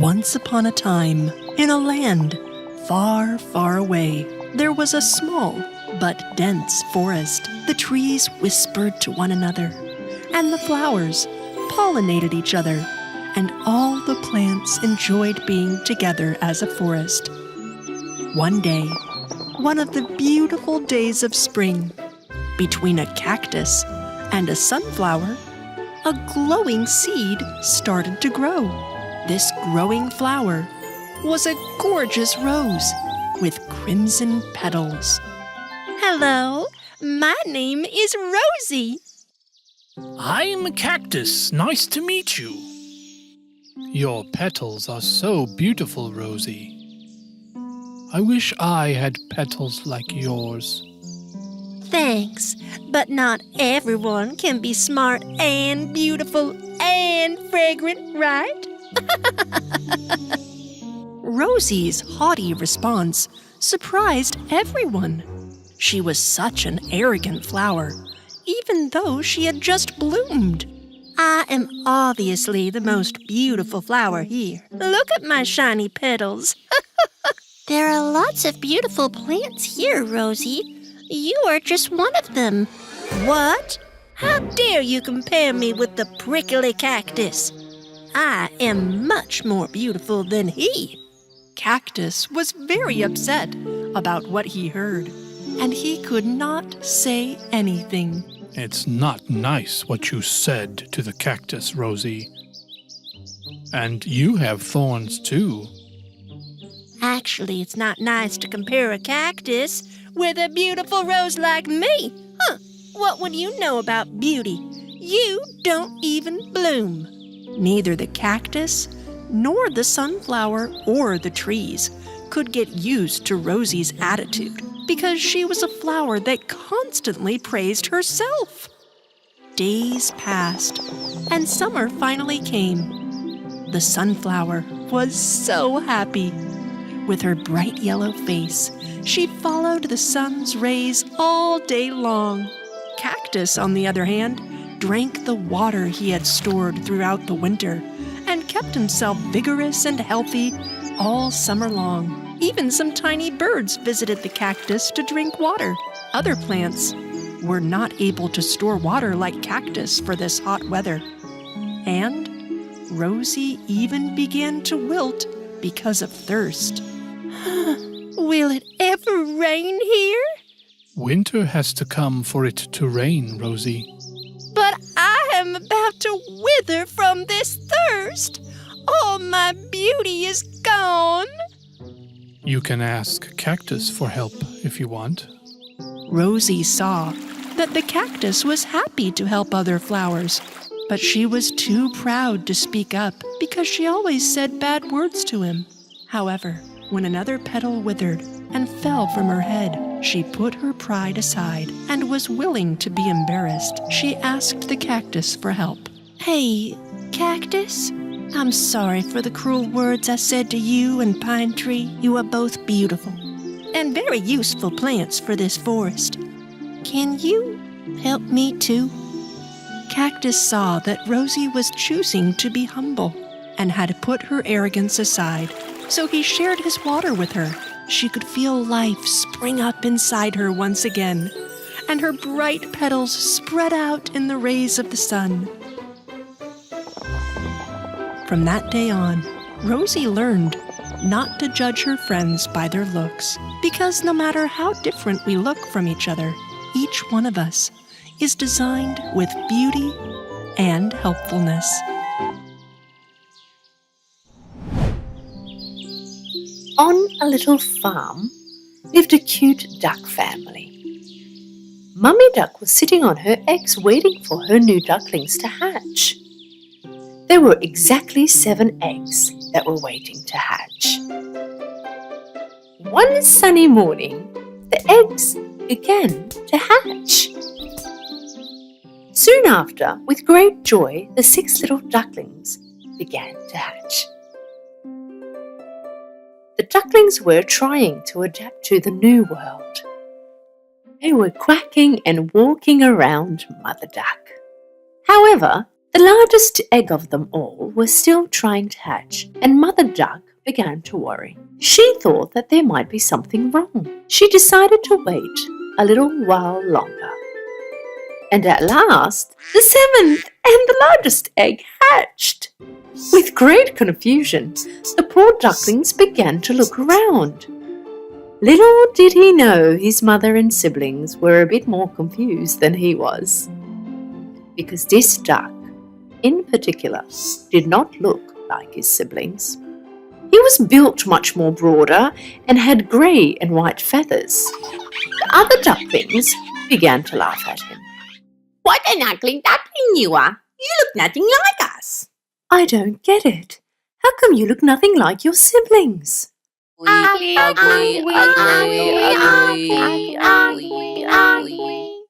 Once upon a time, in a land far, far away, there was a small but dense forest. The trees whispered to one another, and the flowers pollinated each other, and all the plants enjoyed being together as a forest. One day, one of the beautiful days of spring, between a cactus and a sunflower, a glowing seed started to grow. This growing flower was a gorgeous rose with crimson petals. Hello, my name is Rosie. I'm a cactus. Nice to meet you. Your petals are so beautiful, Rosie. I wish I had petals like yours. Thanks, but not everyone can be smart and beautiful and fragrant, right? Rosie's haughty response surprised everyone. She was such an arrogant flower, even though she had just bloomed. I am obviously the most beautiful flower here. Look at my shiny petals. There are lots of beautiful plants here, Rosie. You are just one of them. What? How dare you compare me with the prickly cactus? I am much more beautiful than he. Cactus was very upset about what he heard, and he could not say anything. It's not nice what you said to the cactus, Rosie. And you have thorns too. Actually, it's not nice to compare a cactus with a beautiful rose like me. What would you know about beauty? You don't even bloom. Neither the cactus nor the sunflower or the trees could get used to Rosie's attitude because she was a flower that constantly praised herself. Days passed, and summer finally came. The sunflower was so happy. With her bright yellow face, she followed the sun's rays all day long. Cactus, on the other hand, drank the water he had stored throughout the winter and kept himself vigorous and healthy all summer long. Even some tiny birds visited the cactus to drink water. Other plants were not able to store water like cactus for this hot weather. And Rosie even began to wilt because of thirst. Will it ever rain here? Winter has to come for it to rain, Rosie. But I am about to wither from this thirst. All my beauty is gone. You can ask Cactus for help if you want. Rosie saw that the cactus was happy to help other flowers, but she was too proud to speak up because she always said bad words to him. However, when another petal withered and fell from her head, she put her pride aside and was willing to be embarrassed. She asked the cactus for help. Hey, cactus, I'm sorry for the cruel words I said to you and Pine Tree. You are both beautiful and very useful plants for this forest. Can you help me too? Cactus saw that Rosie was choosing to be humble and had put her arrogance aside, so he shared his water with her. She could feel life spring up inside her once again, and her bright petals spread out in the rays of the sun. From that day on, Rosie learned not to judge her friends by their looks, because no matter how different we look from each other, each one of us is designed with beauty and helpfulness. On a little farm lived a cute duck family. Mummy Duck was sitting on her eggs waiting for her new ducklings to hatch. There were exactly 7 eggs that were waiting to hatch. One sunny morning, the eggs began to hatch. Soon after, with great joy, the 6 little ducklings began to hatch. The ducklings were trying to adapt to the new world. They were quacking and walking around Mother Duck. However, The largest egg of them all was still trying to hatch, and Mother Duck began to worry. She thought that there might be something wrong. She decided to wait a little while longer. And at last, the seventh and the largest egg hatched. With great confusion, the poor ducklings began to look around. Little did he know his mother and siblings were a bit more confused than he was. Because this duck, in particular, did not look like his siblings. He was built much more broader and had grey and white feathers. The other ducklings began to laugh at him. What an ugly duckling you are! You look nothing like us. I don't get it. How come you look nothing like your siblings? Ugly, ugly, ugly, ugly, ugly, ugly.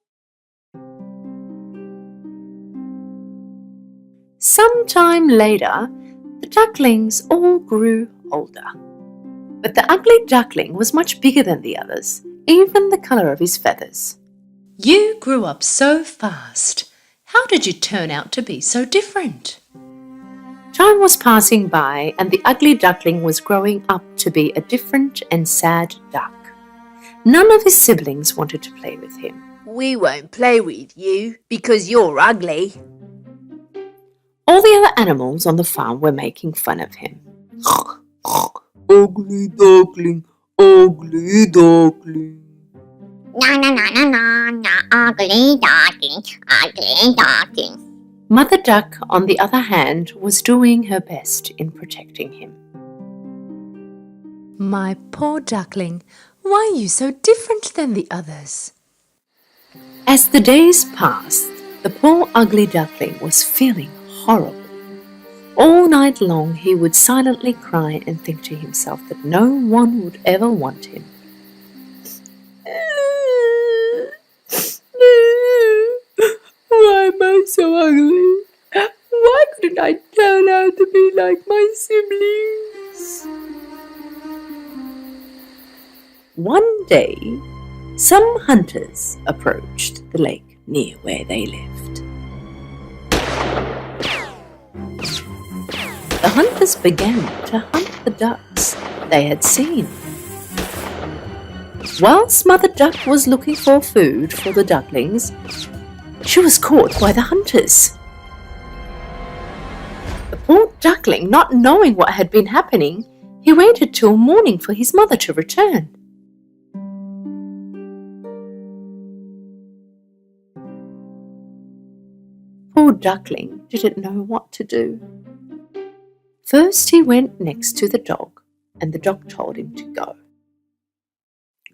Sometime later, the ducklings all grew older. But the ugly duckling was much bigger than the others, even the colour of his feathers. You grew up so fast. How did you turn out to be so different? Time was passing by, and the ugly duckling was growing up to be a different and sad duck. None of his siblings wanted to play with him. We won't play with you because you're ugly. All the other animals on the farm were making fun of him. Ugly duckling, ugly duckling. No, no, no, no, no, no, ugly duckling, ugly duckling. Mother Duck, on the other hand, was doing her best in protecting him. My poor duckling, why are you so different than the others? As the days passed, the poor ugly duckling was feeling horrible. All night long he would silently cry and think to himself that no one would ever want him. Why am I so ugly? Why couldn't I turn out to be like my siblings? One day, some hunters approached the lake near where they lived. The hunters began to hunt the ducks they had seen. Whilst Mother Duck was looking for food for the ducklings, she was caught by the hunters. The poor duckling, not knowing what had been happening, he waited till morning for his mother to return. Poor duckling didn't know what to do. First he went next to the dog, and the dog told him to go.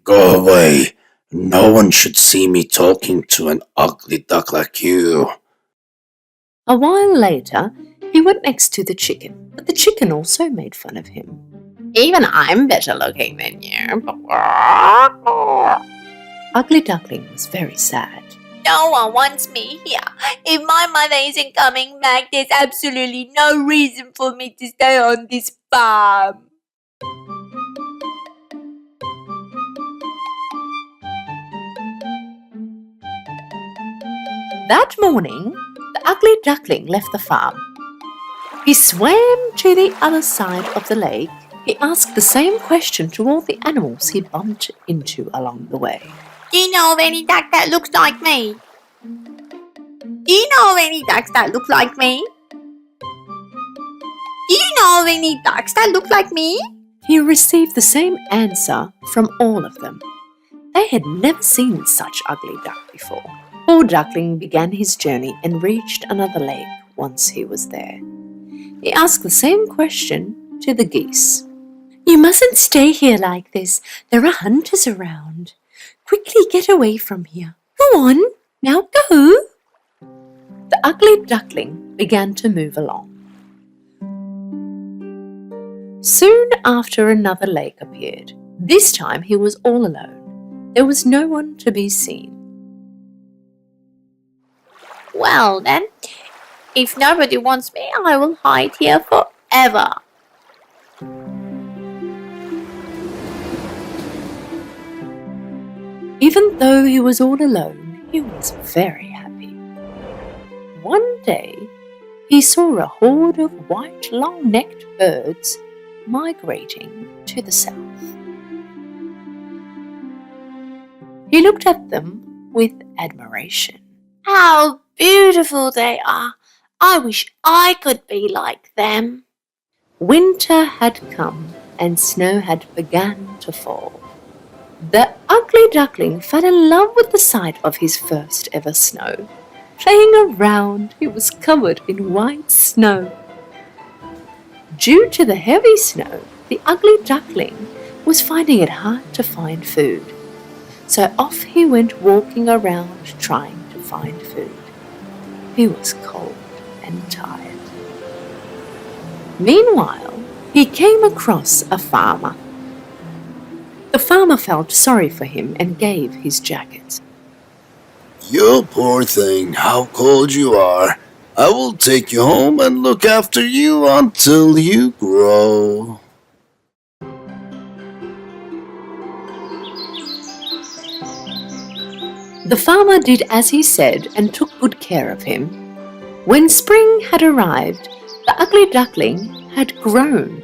Go away. No one should see me talking to an ugly duck like you. A while later, he went next to the chicken, but the chicken also made fun of him. Even I'm better looking than you. Ugly Duckling was very sad. No one wants me here. If my mother isn't coming back, there's absolutely no reason for me to stay on this farm. That morning, the ugly duckling left the farm. He swam to the other side of the lake. He asked the same question to all the animals he bumped into along the way. Do you know of any duck that looks like me? Do you know of any ducks that look like me? Do you know of any ducks that look like me? He received the same answer from all of them. They had never seen such ugly duck before. Poor Duckling began his journey and reached another lake once he was there. He asked the same question to the geese. You mustn't stay here like this. There are hunters around. Quickly get away from here. Go on, now go. The ugly duckling began to move along. Soon after, another lake appeared. This time he was all alone. There was no one to be seen. Well then, if nobody wants me, I will hide here forever. Even though he was all alone, he was very happy. One day, he saw a horde of white, long-necked birds migrating to the south. He looked at them with admiration. How beautiful they are! I wish I could be like them. Winter had come and snow had begun to fall. The ugly duckling fell in love with the sight of his first ever snow. Playing around, he was covered in white snow. Due to the heavy snow, the ugly duckling was finding it hard to find food. So off he went walking around trying to find food. He was cold and tired. Meanwhile, he came across a farmer. The farmer felt sorry for him and gave his jacket. You poor thing, how cold you are. I will take you home and look after you until you grow. The farmer did as he said and took good care of him. When spring had arrived, the ugly duckling had grown.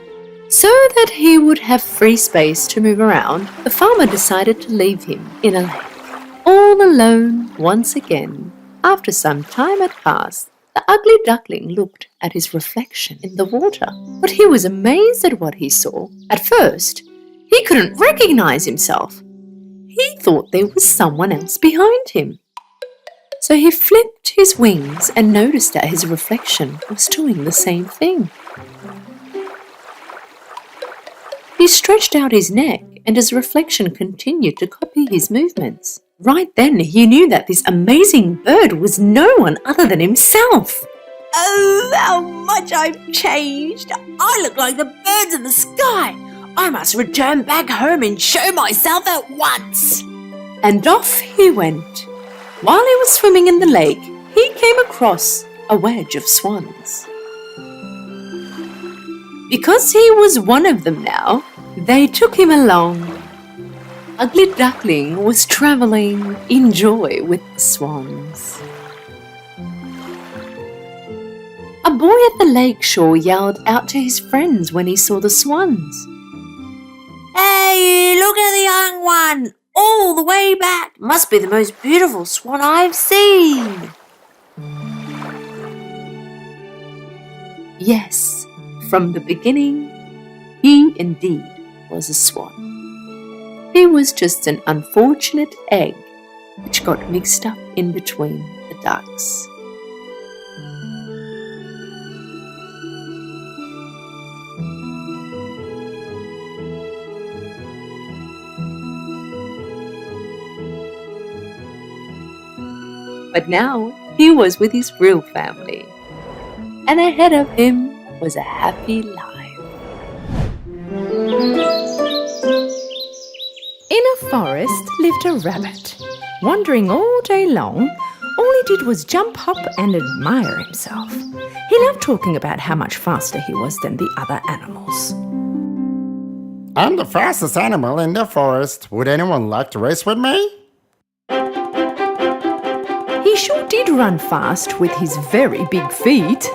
So that he would have free space to move around, the farmer decided to leave him in a lake. All alone once again, after some time had passed, the ugly duckling looked at his reflection in the water. But he was amazed at what he saw. At first, he couldn't recognize himself. He thought there was someone else behind him. So he flipped his wings and noticed that his reflection was doing the same thing. He stretched out his neck and his reflection continued to copy his movements. Right then he knew that this amazing bird was no one other than himself. Oh, how much I've changed! I look like the birds in the sky! I must return back home and show myself at once! And off he went. While he was swimming in the lake, he came across a wedge of swans. Because he was one of them now, they took him along. Ugly Duckling was travelling in joy with the swans. A boy at the lake shore yelled out to his friends when he saw the swans. Hey, look at the young one! All the way back! Must be the most beautiful swan I've seen! Yes, from the beginning, he indeed was a swan. He was just an unfortunate egg which got mixed up in between the ducks. But now he was with his real family, and ahead of him was a happy life. In a forest lived a rabbit. Wandering all day long, all he did was jump up and admire himself. He loved talking about how much faster he was than the other animals. I'm the fastest animal in the forest. Would anyone like to race with me? He sure did run fast with his very big feet.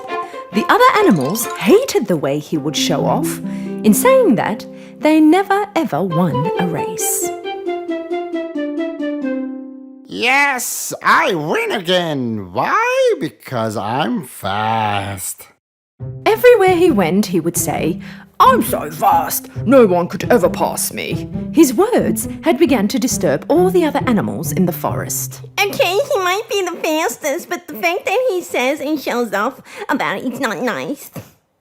The other animals hated the way he would show off. In saying that, they never ever won a race. Yes, I win again. Why? Because I'm fast. Everywhere he went, he would say, "I'm so fast, no one could ever pass me." His words had begun to disturb all the other animals in the forest. Okay, he might be the fastest, but the fact that he says and shows off about it's not nice.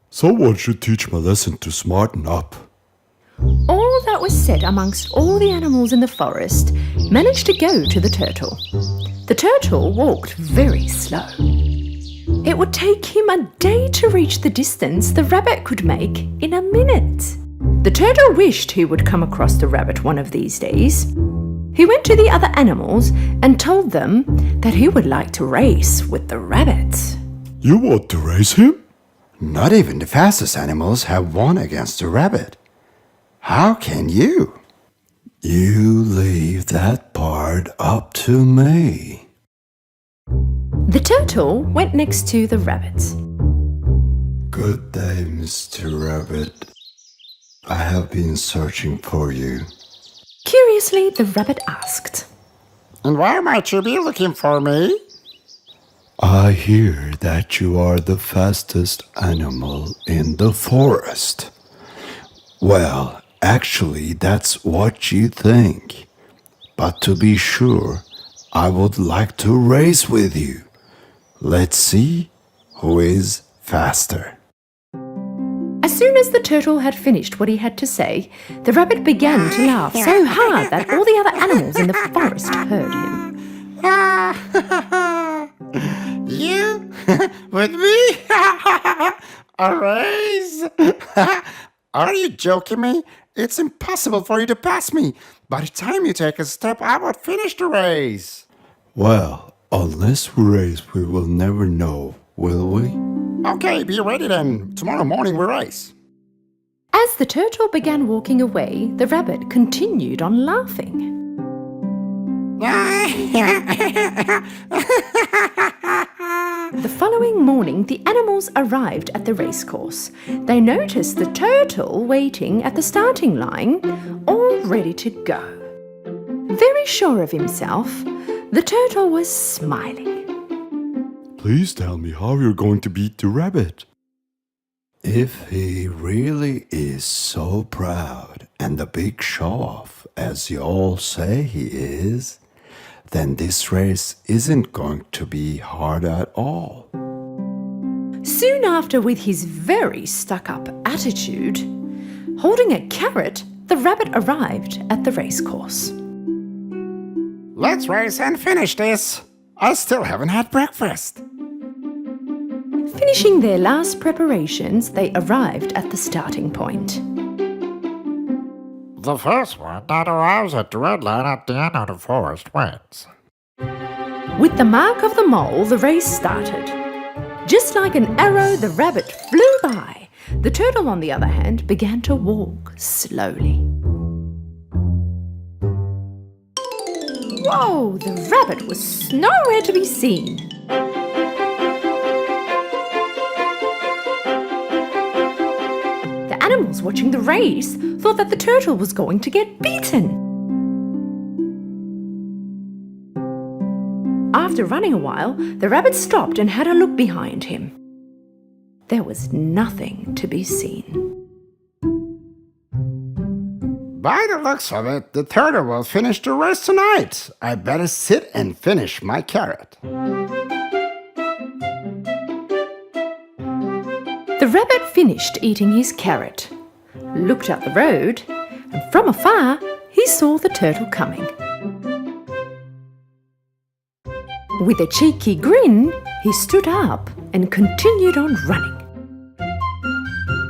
Someone should teach my lesson to smarten up. All that was said amongst all the animals in the forest managed to go to the turtle. The turtle walked very slow. It would take him a day to reach the distance the rabbit could make in a minute. The turtle wished he would come across the rabbit one of these days. He went to the other animals and told them that he would like to race with the rabbit. You want to race him? Not even the fastest animals have won against a rabbit. How can you? You leave that part up to me. The turtle went next to the rabbit. Good day, Mr. Rabbit. I have been searching for you. Curiously, the rabbit asked. And why might you be looking for me? I hear that you are the fastest animal in the forest. Well, actually, that's what you think. But to be sure, I would like to race with you. Let's see who is faster. As soon as the turtle had finished what he had to say, the rabbit began to laugh so hard that all the other animals in the forest heard him. You? With me? A race? Are you joking me? It's impossible for you to pass me. By the time you take a step, I would finish the race. Well, unless we race, we will never know, will we? Okay, be ready then. Tomorrow morning we race. As the turtle began walking away, the rabbit continued on laughing. The following morning, the animals arrived at the racecourse. They noticed the turtle waiting at the starting line, all ready to go. Very sure of himself, the turtle was smiling. Please tell me how you're going to beat the rabbit. If he really is so proud and a big show-off, as you all say he is, then this race isn't going to be hard at all. Soon after, with his very stuck-up attitude, holding a carrot, the rabbit arrived at the racecourse. Let's race and finish this. I still haven't had breakfast. Finishing their last preparations, they arrived at the starting point. The first one that arrives at the red line at the end of the forest wins. With the mark of the mole, the race started. Just like an arrow, the rabbit flew by. The turtle, on the other hand, began to walk slowly. Whoa! The rabbit was nowhere to be seen. The animals watching the race thought that the turtle was going to get beaten. After running a while, the rabbit stopped and had a look behind him. There was nothing to be seen. By the looks of it, the turtle will finish the race tonight. I better sit and finish my carrot. The rabbit finished eating his carrot, looked up the road, and from afar he saw the turtle coming. With a cheeky grin, he stood up and continued on running.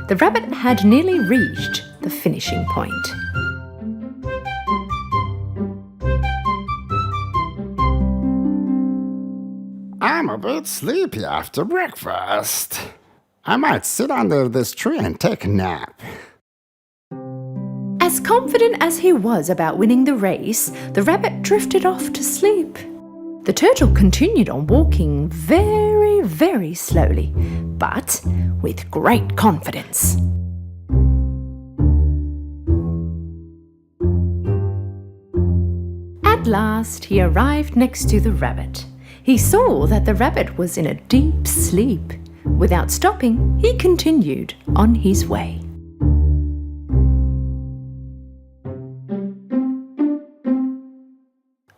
The rabbit had nearly reached the finishing point. I'm a bit sleepy after breakfast. I might sit under this tree and take a nap. As confident as he was about winning the race, the rabbit drifted off to sleep. The turtle continued on walking very, very slowly, but with great confidence. At last, he arrived next to the rabbit. He saw that the rabbit was in a deep sleep. Without stopping, he continued on his way.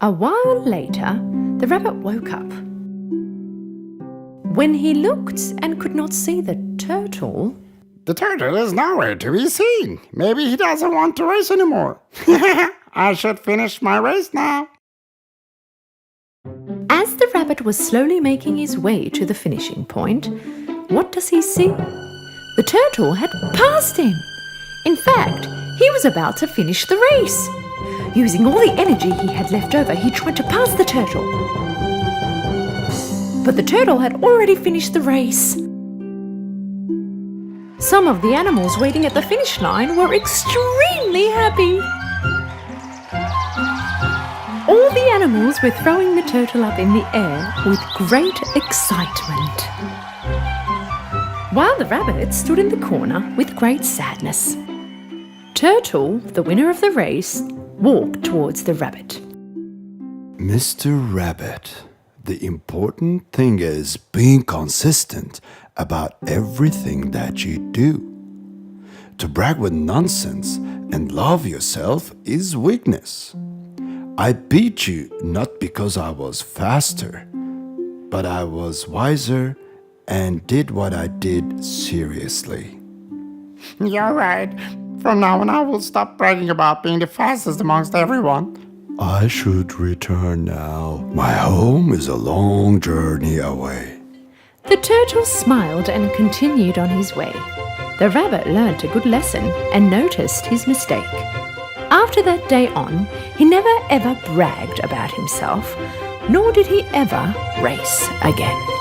A while later, the rabbit woke up. When he looked and could not see the turtle... The turtle is nowhere to be seen. Maybe he doesn't want to race anymore. I should finish my race now. As the rabbit was slowly making his way to the finishing point, what does he see? The turtle had passed him. In fact, he was about to finish the race. Using all the energy he had left over, he tried to pass the turtle. But the turtle had already finished the race. Some of the animals waiting at the finish line were extremely happy. All the animals were throwing the turtle up in the air with great excitement. while the rabbit stood in the corner with great sadness. Turtle, the winner of the race, walked towards the rabbit. Mr. Rabbit, the important thing is being consistent about everything that you do. To brag with nonsense and love yourself is weakness. I beat you not because I was faster, but I was wiser and did what I did seriously. You're right. From now on, I will stop bragging about being the fastest amongst everyone. I should return now. My home is a long journey away. The turtle smiled and continued on his way. The rabbit learnt a good lesson and noticed his mistake. After that day on, he never ever bragged about himself, nor did he ever race again.